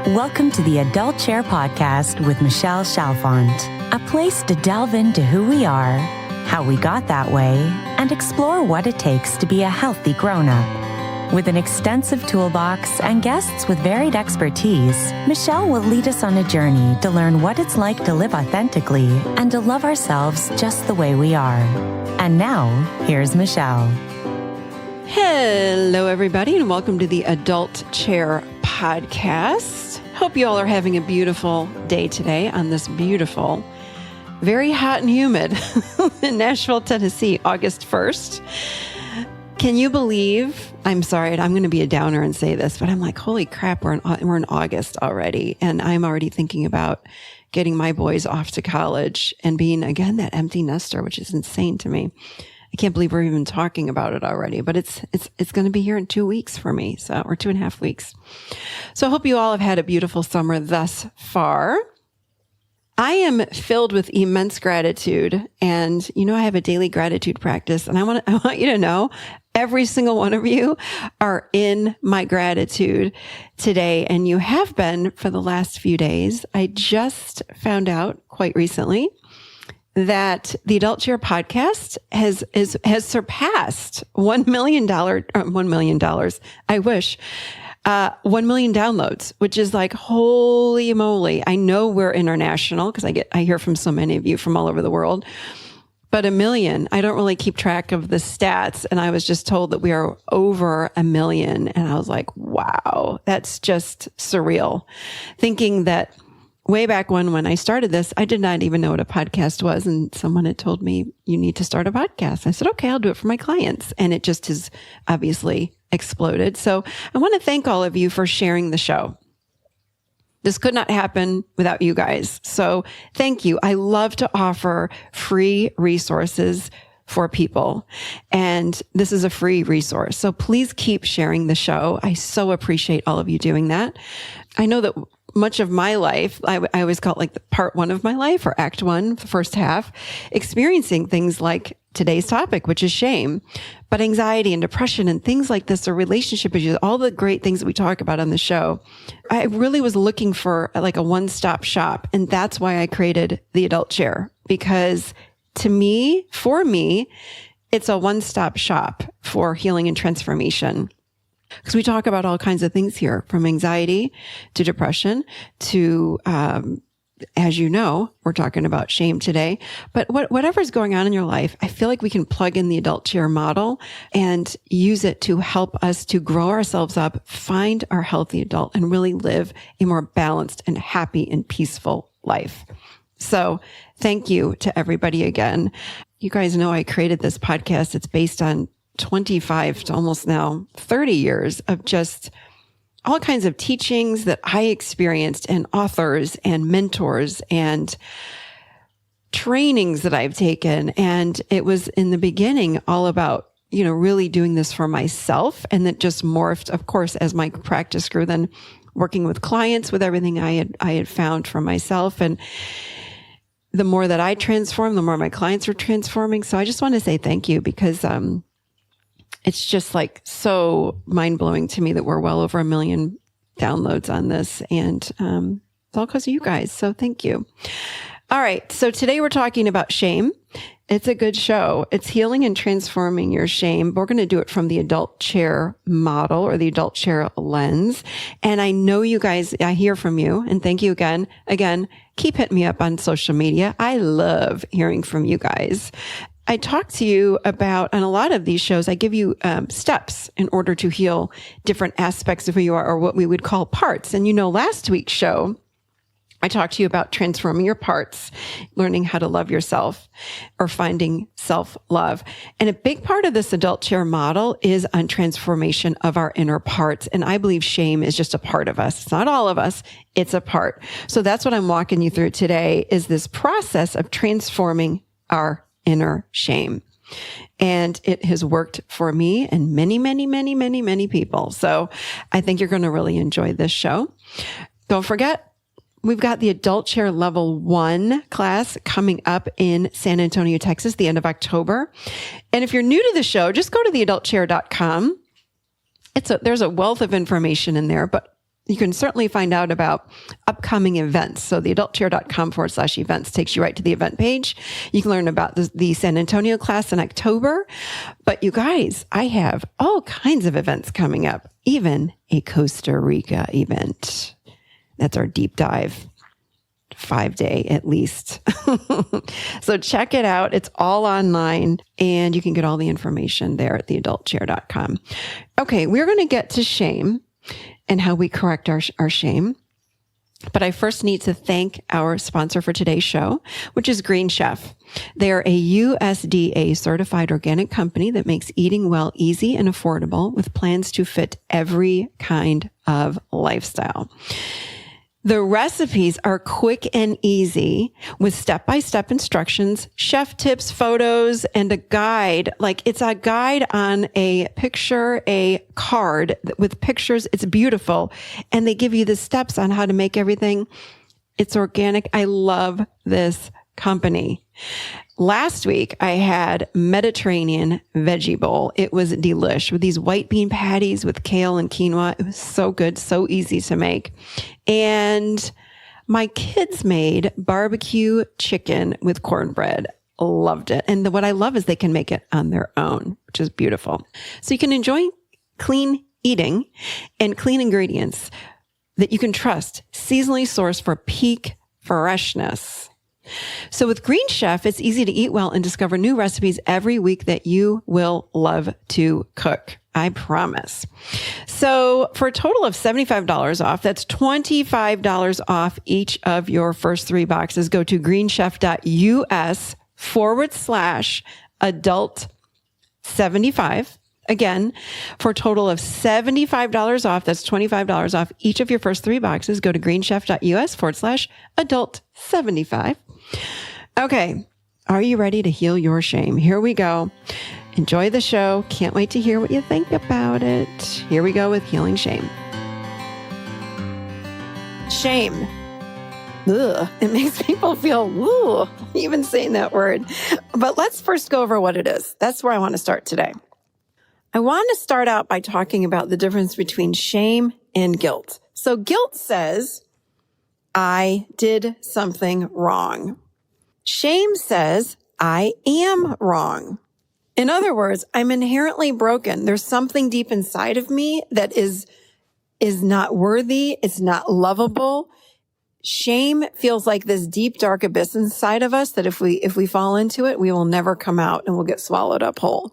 Welcome to the Adult Chair Podcast with Michelle Chalfant, a place to delve into who we are, how we got that way, and explore what it takes to be a healthy grown-up. With an extensive toolbox and guests with varied expertise, Michelle will lead us on a journey to learn what it's like to live authentically and to love ourselves just the way we are. And now, here's Michelle. Hello, everybody, and welcome to the Adult Chair Podcast. Hope you all are having a beautiful day today on this beautiful, very hot and humid in Nashville, Tennessee, August 1st. Can you believe, I'm sorry, I'm going to be a downer and say this, but I'm like, holy crap, we're in August already. And I'm already thinking about getting my boys off to college and being, again, that empty nester, which is insane to me. I can't believe we're even talking about it already, but it's going to be here in 2 weeks for me. Or 2.5 weeks. So I hope you all have had a beautiful summer thus far. I am filled with immense gratitude, and I have a daily gratitude practice, and I want you to know every single one of you are in my gratitude today, and you have been for the last few days. I just found out quite recently that the Adult Chair Podcast has surpassed $1 million. I wish. 1 million downloads, which is like, holy moly. I know we're international because I hear from so many of you from all over the world, but 1 million, I don't really keep track of the stats. And I was just told that we are over 1 million. And I was like, wow, that's just surreal. Thinking that way back when I started this, I did not even know what a podcast was. And someone had told me, you need to start a podcast. I said, okay, I'll do it for my clients. And it just has obviously exploded. So I want to thank all of you for sharing the show. This could not happen without you guys. So thank you. I love to offer free resources for people. And this is a free resource. So please keep sharing the show. I so appreciate all of you doing that. I know that much of my life, I always call it like the part one of my life, or act one, the first half, experiencing things like today's topic, which is shame, but anxiety and depression and things like this, or relationship issues, all the great things that we talk about on the show. I really was looking for like a one-stop shop. And that's why I created the Adult Chair, because for me, it's a one-stop shop for healing and transformation. Because we talk about all kinds of things here, from anxiety to depression to, as you know, we're talking about shame today. But whatever's going on in your life, I feel like we can plug in the Adult Chair model and use it to help us to grow ourselves up, find our healthy adult, and really live a more balanced and happy and peaceful life. So thank you to everybody again. You guys know I created this podcast. It's based on 25 to almost now 30 years of just all kinds of teachings that I experienced, and authors and mentors and trainings that I've taken. And it was in the beginning all about, really doing this for myself. And that just morphed, of course, as my practice grew, then working with clients with everything I had found for myself. And the more that I transformed, the more my clients were transforming. So I just want to say thank you, because, it's just like so mind-blowing to me that we're well over 1 million downloads on this. And it's all because of you guys. So thank you. All right. So today we're talking about shame. It's a good show. It's healing and transforming your shame. We're going to do it from the Adult Chair model, or the Adult Chair lens. And I know you guys, I hear from you, and thank you again. Again, keep hitting me up on social media. I love hearing from you guys. I talk to you about, on a lot of these shows, I give you steps in order to heal different aspects of who you are, or what we would call parts. And last week's show, I talked to you about transforming your parts, learning how to love yourself, or finding self-love. And a big part of this Adult Chair model is on transformation of our inner parts. And I believe shame is just a part of us. It's not all of us. It's a part. So that's what I'm walking you through today, is this process of transforming our inner shame. And it has worked for me and many, many, many, many, many people. So I think you're going to really enjoy this show. Don't forget, we've got the Adult Chair Level 1 class coming up in San Antonio, Texas, the end of October. And if you're new to the show, just go to theadultchair.com. There's a wealth of information in there, but You can certainly find out about upcoming events. So the adultchair.com/events takes you right to the event page. You can learn about the San Antonio class in October. But you guys, I have all kinds of events coming up, even a Costa Rica event. That's our deep dive, 5-day at least. So check it out. It's all online and you can get all the information there at theadultchair.com. Okay, we're going to get to shame and how we correct our shame. But I first need to thank our sponsor for today's show, which is Green Chef. They're a USDA certified organic company that makes eating well easy and affordable with plans to fit every kind of lifestyle. The recipes are quick and easy with step-by-step instructions, chef tips, photos, and a guide. Like it's a guide on a picture, a card with pictures. It's beautiful. And they give you the steps on how to make everything. It's organic. I love this company. Last week, I had Mediterranean veggie bowl. It was delish with these white bean patties with kale and quinoa. It was so good, so easy to make. And my kids made barbecue chicken with cornbread. Loved it. And what I love is they can make it on their own, which is beautiful. So you can enjoy clean eating and clean ingredients that you can trust, seasonally sourced for peak freshness. So with Green Chef, it's easy to eat well and discover new recipes every week that you will love to cook. I promise. So for a total of $75 off, that's $25 off each of your first 3 boxes. Go to greenchef.us/adult75. Again, for a total of $75 off, that's $25 off each of your first 3 boxes. Go to greenchef.us/adult75. Okay. Are you ready to heal your shame? Here we go. Enjoy the show. Can't wait to hear what you think about it. Here we go with healing shame. Shame. Ugh. It makes people feel woo, even saying that word. But let's first go over what it is. That's where I want to start today. I want to start out by talking about the difference between shame and guilt. So guilt says, I did something wrong. Shame says, I am wrong. In other words, I'm inherently broken. There's something deep inside of me that is not worthy. It's not lovable. Shame feels like this deep, dark abyss inside of us that if we fall into it, we will never come out and we'll get swallowed up whole.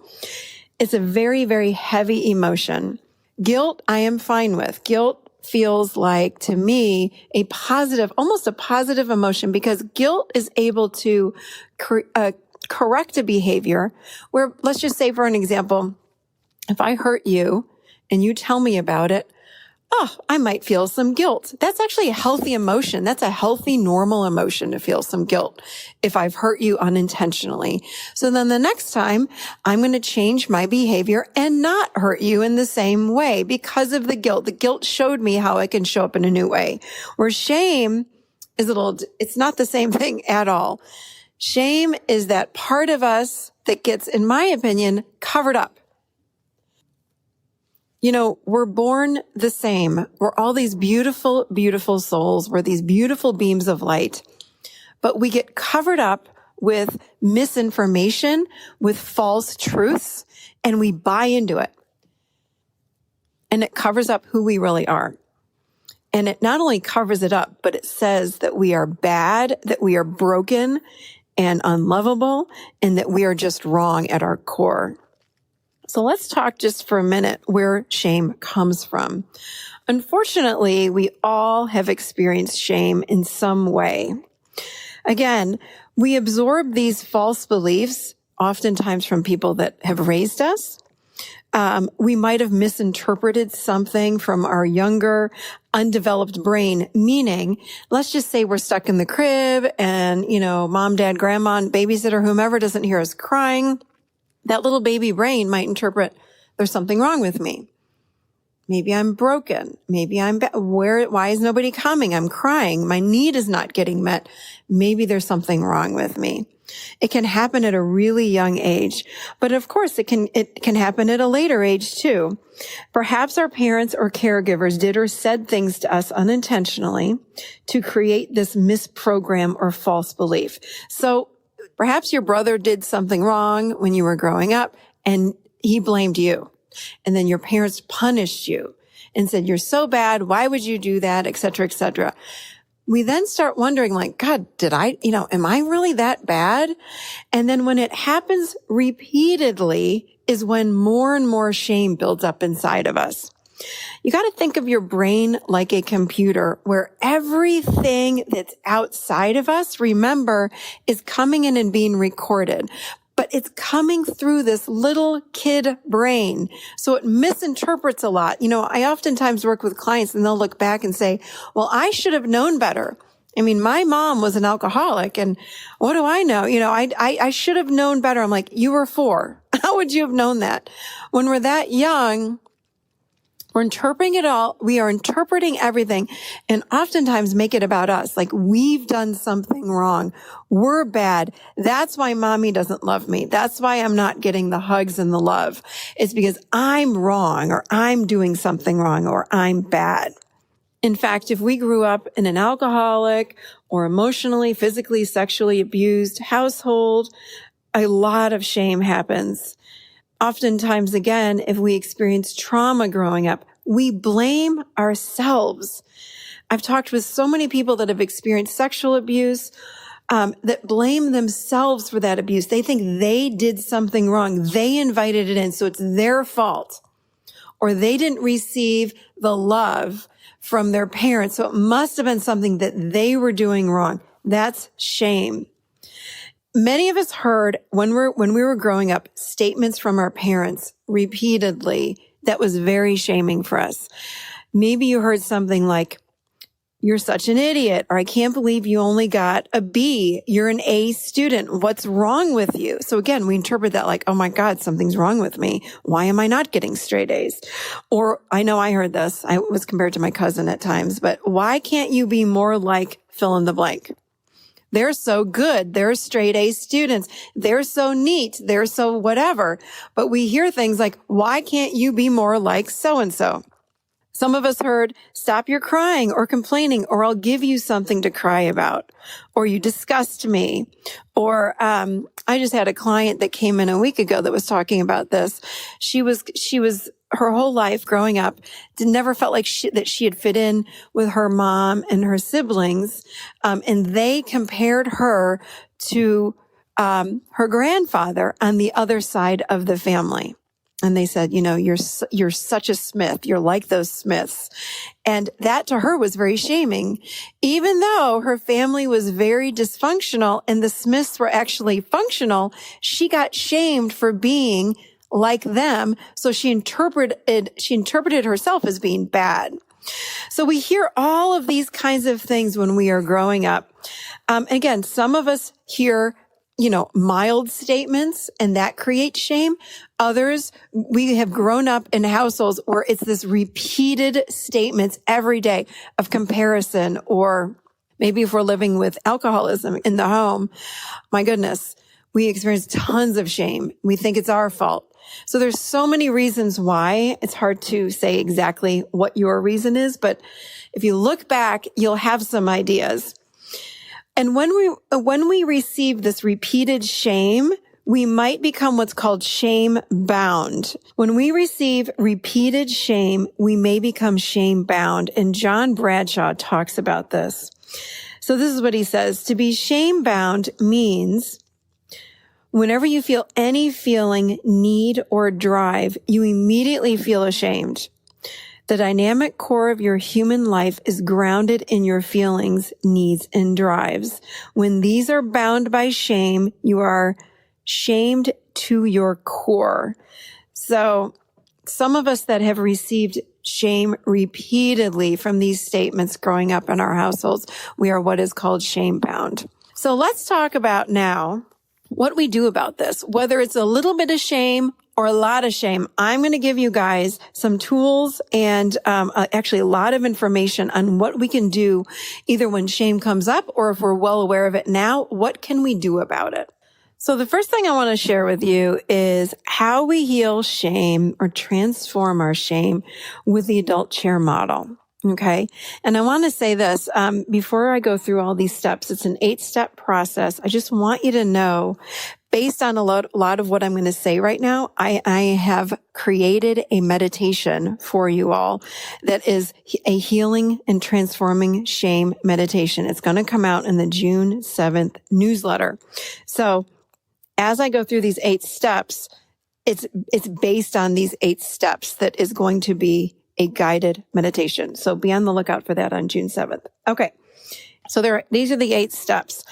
It's a very, very heavy emotion. Guilt, I am fine with. Guilt feels like, to me, a positive, almost a positive emotion, because guilt is able to correct a behavior where, let's just say, for an example, if I hurt you and you tell me about it, I might feel some guilt. That's actually a healthy emotion. That's a healthy, normal emotion to feel some guilt if I've hurt you unintentionally. So then the next time I'm going to change my behavior and not hurt you in the same way because of the guilt. The guilt showed me how I can show up in a new way. Where shame is it's not the same thing at all. Shame is that part of us that gets, in my opinion, covered up. You know, we're born the same. We're all these beautiful, beautiful souls. We're these beautiful beams of light, but we get covered up with misinformation, with false truths, and we buy into it. And it covers up who we really are. And it not only covers it up, but it says that we are bad, that we are broken and unlovable, and that we are just wrong at our core. So let's talk just for a minute where shame comes from. Unfortunately, we all have experienced shame in some way. Again, we absorb these false beliefs oftentimes from people that have raised us. We might have misinterpreted something from our younger, undeveloped brain, meaning, let's just say we're stuck in the crib and, mom, dad, grandma, and babysitter, whomever doesn't hear us crying. That little baby brain might interpret there's something wrong with me. Maybe I'm broken. Maybe why is nobody coming? I'm crying. My need is not getting met. Maybe there's something wrong with me. It can happen at a really young age, but of course it can happen at a later age too. Perhaps our parents or caregivers did or said things to us unintentionally to create this misprogram or false belief. So perhaps your brother did something wrong when you were growing up and he blamed you. And then your parents punished you and said, you're so bad. Why would you do that? Et cetera, et cetera. We then start wondering like, God, am I really that bad? And then when it happens repeatedly is when more and more shame builds up inside of us. You got to think of your brain like a computer where everything that's outside of us, remember, is coming in and being recorded. But it's coming through this little kid brain. So it misinterprets a lot. I oftentimes work with clients and they'll look back and say, well, I should have known better. I mean, my mom was an alcoholic and what do I know? I should have known better. I'm like, you were 4. How would you have known that? When we're that young, we're interpreting it all. We are interpreting everything and oftentimes make it about us. Like we've done something wrong. We're bad. That's why mommy doesn't love me. That's why I'm not getting the hugs and the love. It's because I'm wrong or I'm doing something wrong or I'm bad. In fact, if we grew up in an alcoholic or emotionally, physically, sexually abused household, a lot of shame happens. Oftentimes, again, if we experience trauma growing up, we blame ourselves. I've talked with so many people that have experienced sexual abuse that blame themselves for that abuse. They think they did something wrong. They invited it in, so it's their fault. Or they didn't receive the love from their parents, so it must have been something that they were doing wrong. That's shame. Many of us heard when we were growing up statements from our parents repeatedly that was very shaming for us. Maybe you heard something like, you're such an idiot, or I can't believe you only got a B. You're an A student. What's wrong with you? So again, we interpret that like, oh my God, something's wrong with me. Why am I not getting straight A's? Or I know I heard this. I was compared to my cousin at times, but why can't you be more like fill in the blank? They're so good. They're straight A students. They're so neat. They're so whatever. But we hear things like, why can't you be more like so-and-so? Some of us heard, stop your crying or complaining, or I'll give you something to cry about, or you disgust me. Or I just had a client that came in a week ago that was talking about this. She was her whole life growing up, never felt like that she had fit in with her mom and her siblings. And they compared her to her grandfather on the other side of the family. And they said, you're such a Smith. You're like those Smiths. And that to her was very shaming, even though her family was very dysfunctional and the Smiths were actually functional. She got shamed for being like them. So she interpreted herself as being bad. So we hear all of these kinds of things when we are growing up. Again, some of us hear mild statements, and that creates shame. Others, we have grown up in households where it's this repeated statements every day of comparison, or maybe if we're living with alcoholism in the home, my goodness, we experience tons of shame. We think it's our fault. So there's so many reasons why. It's hard to say exactly what your reason is, but if you look back, you'll have some ideas. And when we receive this repeated shame, we might become what's called shame bound. When we receive repeated shame, we may become shame bound. And John Bradshaw talks about this. So this is what he says. To be shame bound means whenever you feel any feeling, need, or drive, you immediately feel ashamed. The dynamic core of your human life is grounded in your feelings, needs, and drives. When these are bound by shame, you are shamed to your core. So some of us that have received shame repeatedly from these statements growing up in our households, we are what is called shame bound. So let's talk about now what we do about this, whether it's a little bit of shame or a lot of shame, I'm going to give you guys some tools and actually a lot of information on what we can do either when shame comes up or if we're well aware of it now, what can we do about it? So the first thing I want to share with you is how we heal shame or transform our shame with the adult chair model. Okay. And I want to say this, before I go through all these steps, it's an 8-step process. I just want you to know, based on a lot of what I'm going to say right now, I have created a meditation for you all that is a healing and transforming shame meditation. It's going to come out in the June 7th newsletter. So as I go through these 8 steps, it's based on these 8 steps that is going to be a guided meditation. So be on the lookout for that on June 7th. Okay. So these are the 8 steps.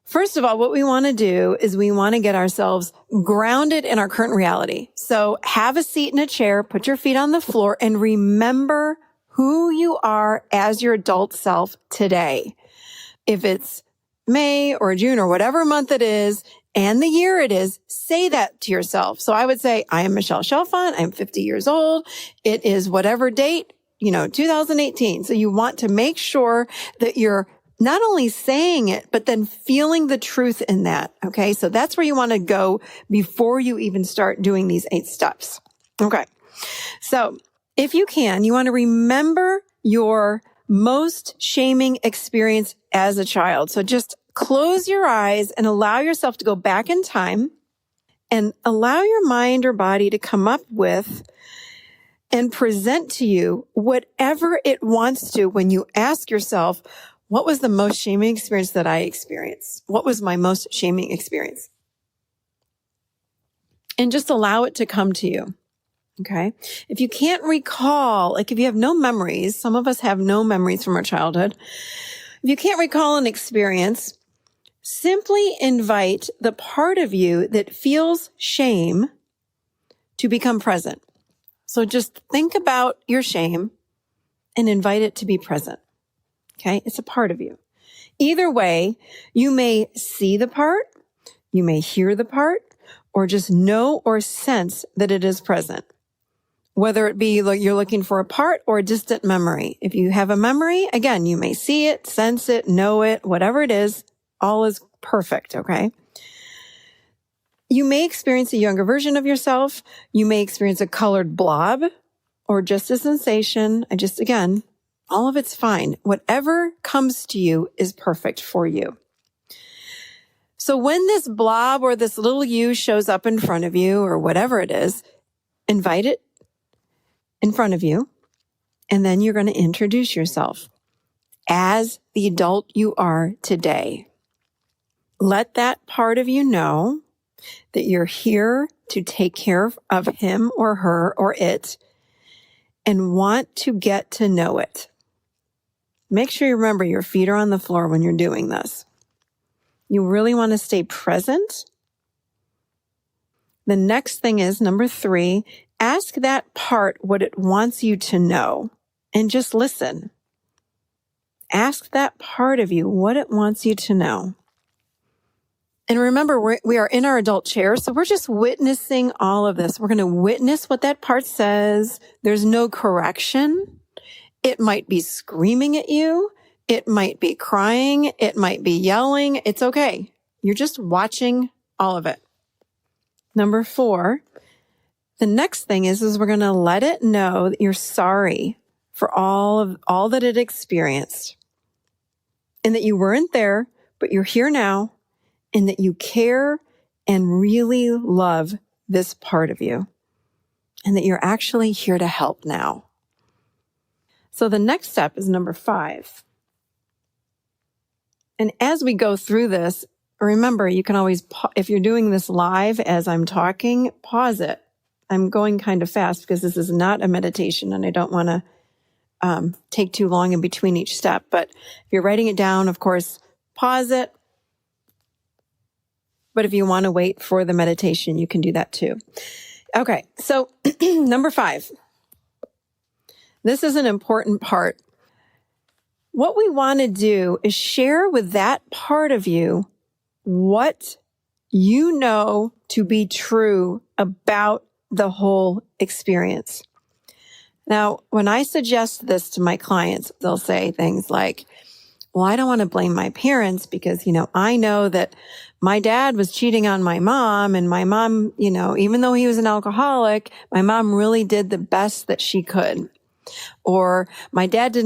First of all, what we want to do is we want to get ourselves grounded in our current reality. So have a seat in a chair, put your feet on the floor, and remember who you are as your adult self today. If it's May or June or whatever month it is, and the year it is, say that to yourself. So I would say, I am Michelle Chalfant. I'm 50 years old. It is whatever date, 2018. So you want to make sure that you're not only saying it, but then feeling the truth in that. Okay. So that's where you want to go before you even start doing these 8 steps. Okay. So if you can, you want to remember your most shaming experience as a child. So just close your eyes and allow yourself to go back in time and allow your mind or body to come up with and present to you whatever it wants to when you ask yourself, what was the most shaming experience that I experienced? What was my most shaming experience? And just allow it to come to you. Okay. If you can't recall, like if you have no memories, some of us have no memories from our childhood. If you can't recall an experience, simply invite the part of you that feels shame to become present. So just think about your shame and invite it to be present. Okay. It's a part of you. Either way, you may see the part, you may hear the part, or just know or sense that it is present. Whether it be like you're looking for a part or a distant memory. If you have a memory, again, you may see it, sense it, know it, whatever it is, all is perfect, okay? You may experience a younger version of yourself. You may experience a colored blob or just a sensation. Again, all of it's fine. Whatever comes to you is perfect for you. So when this blob or this little you shows up in front of you or whatever it is, invite it in front of you, and then you're going to introduce yourself as the adult you are today. Let that part of you know that you're here to take care of him or her or it and want to get to know it. Make sure you remember your feet are on the floor when you're doing this. You really want to stay present. The next thing is number 3, ask that part what it wants you to know and just listen. Ask that part of you what it wants you to know. And remember, we are in our adult chair, so we're just witnessing all of this. We're going to witness what that part says. There's no correction. It might be screaming at you. It might be crying. It might be yelling. It's okay. You're just watching all of it. Number 4, the next thing is we're going to let it know that you're sorry for all that it experienced and that you weren't there, but you're here now and that you care and really love this part of you and that you're actually here to help now. So the next step is number 5. And as we go through this, remember, you can always, if you're doing this live as I'm talking, pause it. I'm going kind of fast because this is not a meditation and I don't want to take too long in between each step. But if you're writing it down, of course, pause it. But if you want to wait for the meditation, you can do that too. Okay, so number 5. This is an important part. What we want to do is share with that part of you what you know to be true about the whole experience. Now, when I suggest this to my clients, they'll say things like, well, I don't want to blame my parents because, I know that my dad was cheating on my mom, and my mom, even though he was an alcoholic, my mom really did the best that she could. Or my dad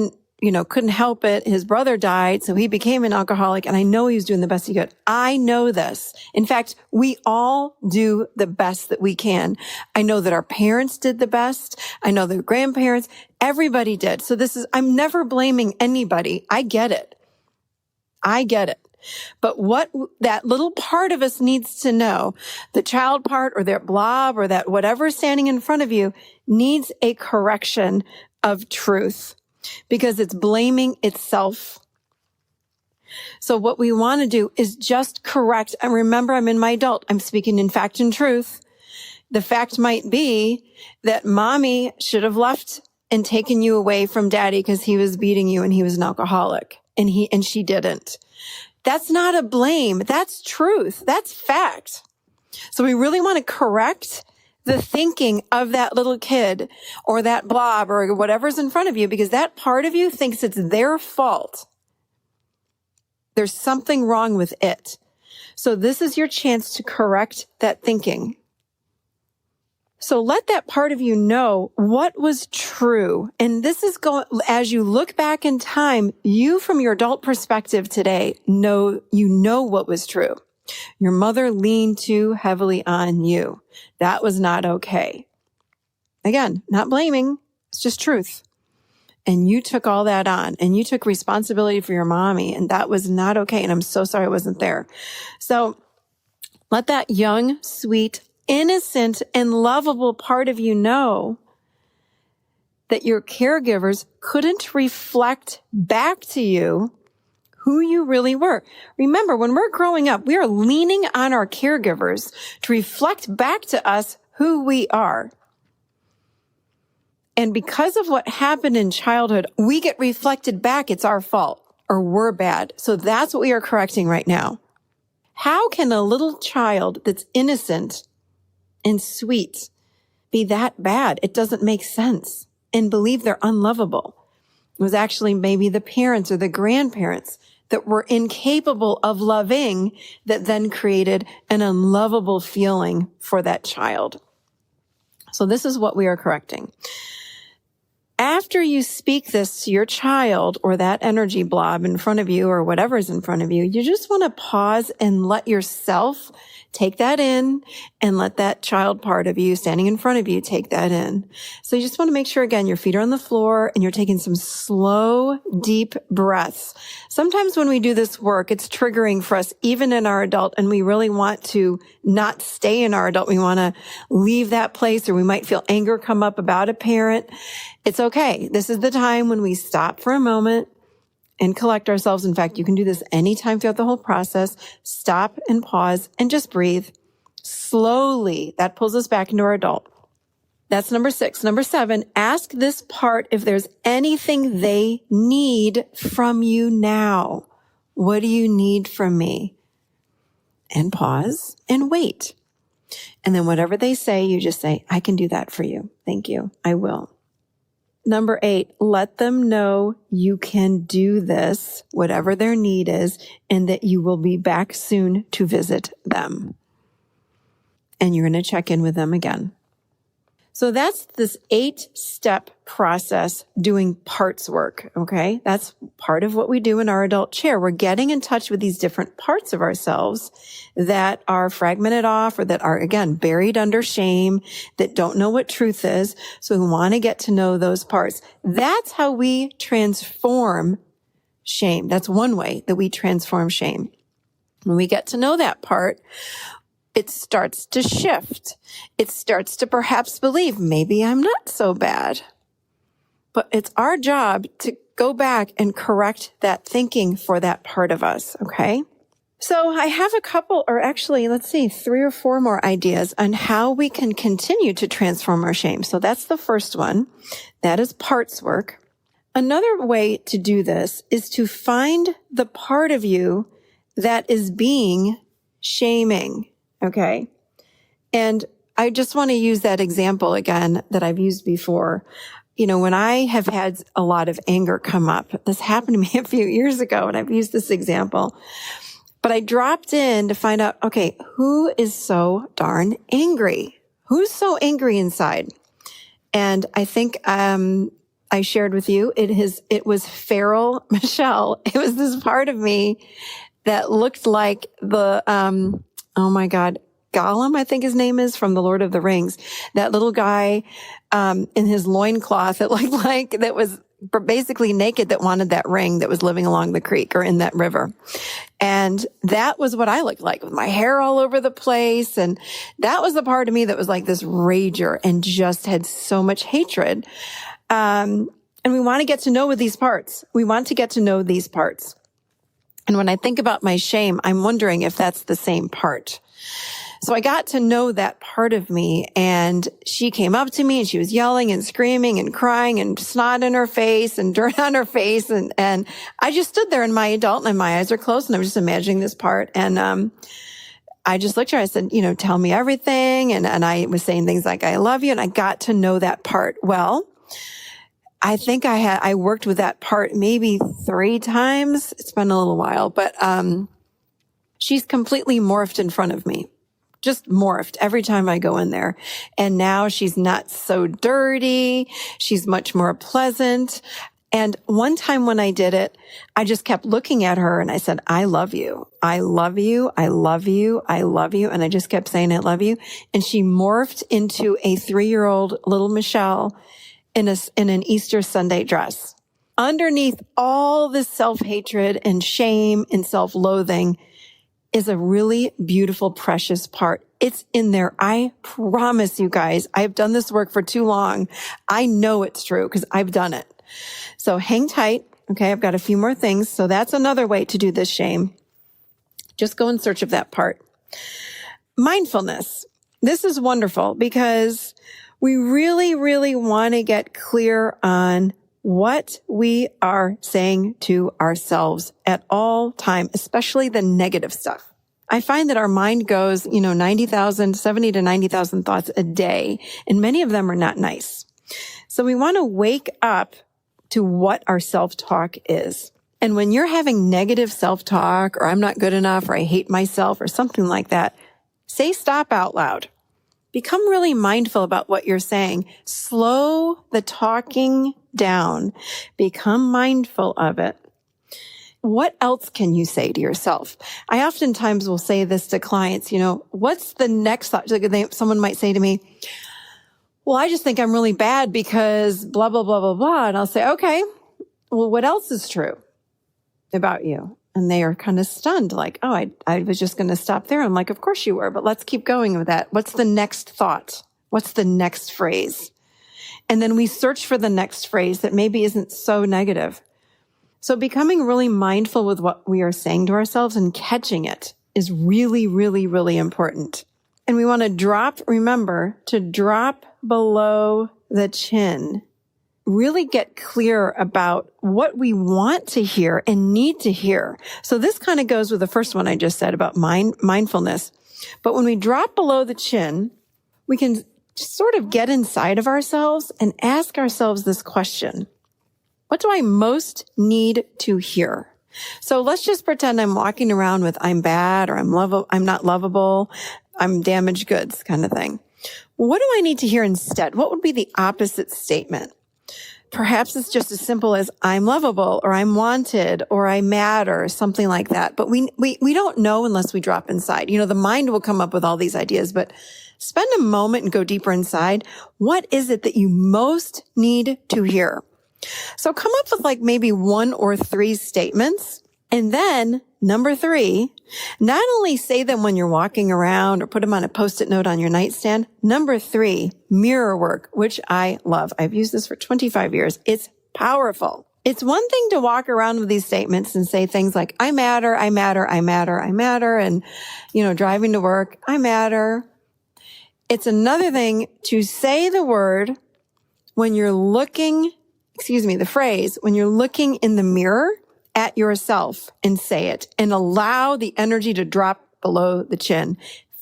couldn't help it. His brother died, so he became an alcoholic, and I know he was doing the best he could. I know this. In fact, we all do the best that we can. I know that our parents did the best. I know their grandparents, everybody did. So I'm never blaming anybody. I get it. But what that little part of us needs to know, the child part or that blob or that whatever's standing in front of you, needs a correction of truth because it's blaming itself. So what we want to do is just correct. And remember, I'm in my adult. I'm speaking in fact and truth. The fact might be that mommy should have left and taken you away from daddy because he was beating you and he was an alcoholic and she didn't. That's not a blame. That's truth. That's fact. So we really want to correct the thinking of that little kid or that blob or whatever's in front of you, because that part of you thinks it's their fault. There's something wrong with it. So this is your chance to correct that thinking. So let that part of you know what was true. And this is as you look back in time, you from your adult perspective today know what was true. Your mother leaned too heavily on you. That was not okay. Again, not blaming. It's just truth. And you took all that on and you took responsibility for your mommy, and that was not okay. And I'm so sorry I wasn't there. So let that young, sweet, innocent and lovable part of you know that your caregivers couldn't reflect back to you who you really were. Remember, when we're growing up, we are leaning on our caregivers to reflect back to us who we are. And because of what happened in childhood, we get reflected back. It's our fault or we're bad. So that's what we are correcting right now. How can a little child that's innocent and sweet be that bad? It doesn't make sense. And believe they're unlovable. It was actually maybe the parents or the grandparents that were incapable of loving that then created an unlovable feeling for that child. So this is what we are correcting. After you speak this to your child or that energy blob in front of you or whatever is in front of you, you just want to pause and let yourself take that in and let that child part of you standing in front of you take that in. So you just want to make sure, again, your feet are on the floor and you're taking some slow, deep breaths. Sometimes when we do this work, it's triggering for us, even in our adult, and we really want to not stay in our adult. We want to leave that place, or we might feel anger come up about a parent. It's okay. This is the time when we stop for a moment and collect ourselves. In fact, you can do this anytime throughout the whole process. Stop and pause and just breathe slowly. That pulls us back into our adult. That's number 6. Number 7, ask this part if there's anything they need from you now. What do you need from me? And pause and wait. And then whatever they say, you just say, I can do that for you. Thank you. I will. Number 8, let them know you can do this, whatever their need is, and that you will be back soon to visit them. And you're going to check in with them again. So that's this 8-step process doing parts work, okay? That's part of what we do in our adult chair. We're getting in touch with these different parts of ourselves that are fragmented off or that are, again, buried under shame, that don't know what truth is. So we want to get to know those parts. That's how we transform shame. That's one way that we transform shame. When we get to know that part, it starts to shift. It starts to perhaps believe, maybe I'm not so bad. But it's our job to go back and correct that thinking for that part of us, okay? So I have a couple, or actually, 3 or 4 more ideas on how we can continue to transform our shame. So that's the first one. That is parts work. Another way to do this is to find the part of you that is being shaming. Okay. And I just want to use that example again that I've used before. When I have had a lot of anger come up, this happened to me a few years ago, and I've used this example, but I dropped in to find out, okay, who is so darn angry? Who's so angry inside? And I think, I shared with you, it was feral Michelle. It was this part of me that looked like the, oh my God, Gollum, I think his name is, from The Lord of the Rings. That little guy, in his loincloth, it looked like, that was basically naked, that wanted that ring, that was living along the creek or in that river. And that was what I looked like, with my hair all over the place. And that was the part of me that was like this rager and just had so much hatred. And we want to get to know these parts. We want to get to know these parts. And when I think about my shame, I'm wondering if that's the same part. So I got to know that part of me, and she came up to me and she was yelling and screaming and crying and snot in her face and dirt on her face. And I just stood there in my adult, and my eyes are closed, and I'm just imagining this part. And, I just looked at her, I said, tell me everything. And I was saying things like, I love you. And I got to know that part. Well, I think I worked with that part maybe 3 times. It's been a little while, but, she's completely morphed in front of me. Just morphed every time I go in there. And now she's not so dirty. She's much more pleasant. And one time when I did it, I just kept looking at her and I said, I love you. I love you. I love you. I love you. And I just kept saying, I love you. And she morphed into a 3-year-old little Michelle in an Easter Sunday dress. Underneath all this self-hatred and shame and self-loathing is a really beautiful, precious part. It's in there. I promise you guys, I've done this work for too long. I know it's true because I've done it. So hang tight. Okay. I've got a few more things. So that's another way to do this shame. Just go in search of that part. Mindfulness. This is wonderful because we really, really want to get clear on what we are saying to ourselves at all time, especially the negative stuff. I find that our mind goes, 70 to 90,000 thoughts a day, and many of them are not nice. So we want to wake up to what our self-talk is. And when you're having negative self-talk, or I'm not good enough, or I hate myself, or something like that, say stop out loud. Become really mindful about what you're saying. Slow the talking down. Become mindful of it. What else can you say to yourself? I oftentimes will say this to clients, what's the next thought? Someone might say to me, well, I just think I'm really bad because blah, blah, blah, blah, blah. And I'll say, okay, well, what else is true about you? And they are kind of stunned, like, oh, I was just going to stop there. I'm like, of course you were, but let's keep going with that. What's the next thought? What's the next phrase? And then we search for the next phrase that maybe isn't so negative. So becoming really mindful with what we are saying to ourselves and catching it is really, really, really important. And we want to remember to drop below the chin. Really get clear about what we want to hear and need to hear. So this kind of goes with the first one I just said about mindfulness. But when we drop below the chin, we can sort of get inside of ourselves and ask ourselves this question. What do I most need to hear? So let's just pretend I'm walking around with I'm bad or I'm not lovable, I'm damaged goods kind of thing. What do I need to hear instead? What would be the opposite statement? Perhaps it's just as simple as I'm lovable or I'm wanted or I matter or something like that. But we don't know unless we drop inside. The mind will come up with all these ideas, but spend a moment and go deeper inside. What is it that you most need to hear? So come up with maybe 1 or 3 statements. And then number 3, not only say them when you're walking around or put them on a Post-it note on your nightstand. Number 3, mirror work, which I love. I've used this for 25 years. It's powerful. It's one thing to walk around with these statements and say things like, I matter, I matter, I matter, I matter. And, driving to work, I matter. It's another thing to say the word when you're the phrase, when you're looking in the mirror at yourself and say it and allow the energy to drop below the chin.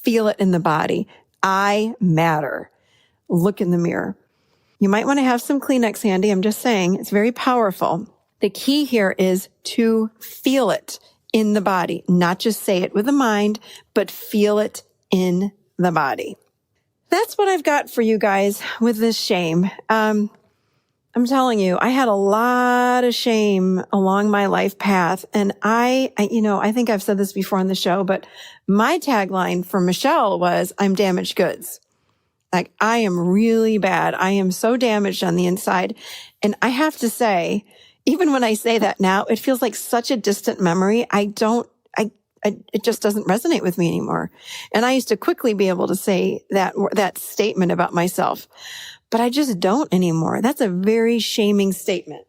feel it in the body. I matter. Look in the mirror. You might want to have some Kleenex handy. I'm just saying it's very powerful. The key here is to feel it in the body, not just say it with the mind, but feel it in the body. That's what I've got for you guys with this shame. I'm telling you, I had a lot of shame along my life path. And I think I've said this before on the show, but my tagline for Michelle was, I'm damaged goods. Like, I am really bad. I am so damaged on the inside. And I have to say, even when I say that now, it feels like such a distant memory. It just doesn't resonate with me anymore. And I used to quickly be able to say that statement about myself, but I just don't anymore. That's a very shaming statement.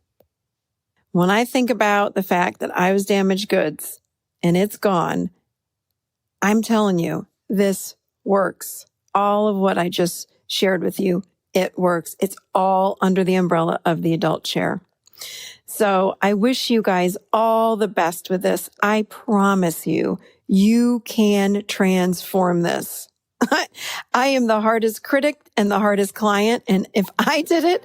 When I think about the fact that I was damaged goods and it's gone, I'm telling you, this works. All of what I just shared with you, it works. It's all under the umbrella of the adult chair. So I wish you guys all the best with this. I promise you, you can transform this. I am the hardest critic and the hardest client. And if I did it,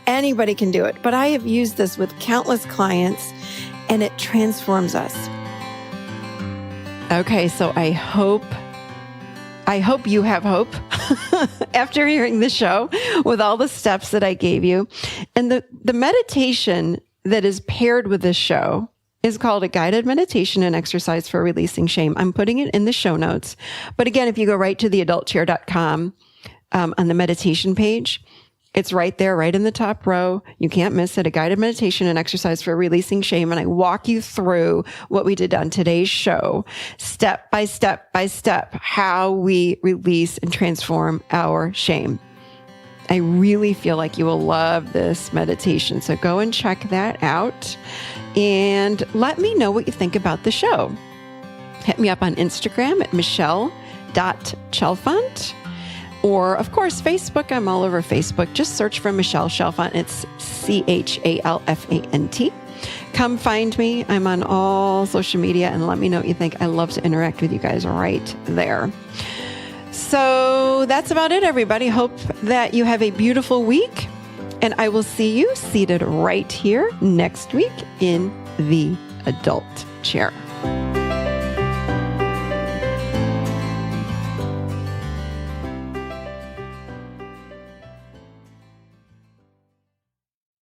anybody can do it. But I have used this with countless clients and it transforms us. Okay, so I hope you have hope after hearing the show with all the steps that I gave you. And the meditation that is paired with this show is called a guided meditation and exercise for releasing shame. I'm putting it in the show notes. But again, if you go right to theadultchair.com on the meditation page, it's right there, right in the top row. You can't miss it. A guided meditation and exercise for releasing shame. And I walk you through what we did on today's show, step by step by step, how we release and transform our shame. I really feel like you will love this meditation. So go and check that out and let me know what you think about the show. Hit me up on Instagram at michelle.chalfant. Or, of course, Facebook. I'm all over Facebook. Just search for Michelle Chalfant. It's CHALFANT. Come find me. I'm on all social media and let me know what you think. I love to interact with you guys right there. So that's about it, everybody. Hope that you have a beautiful week. And I will see you seated right here next week in the adult chair.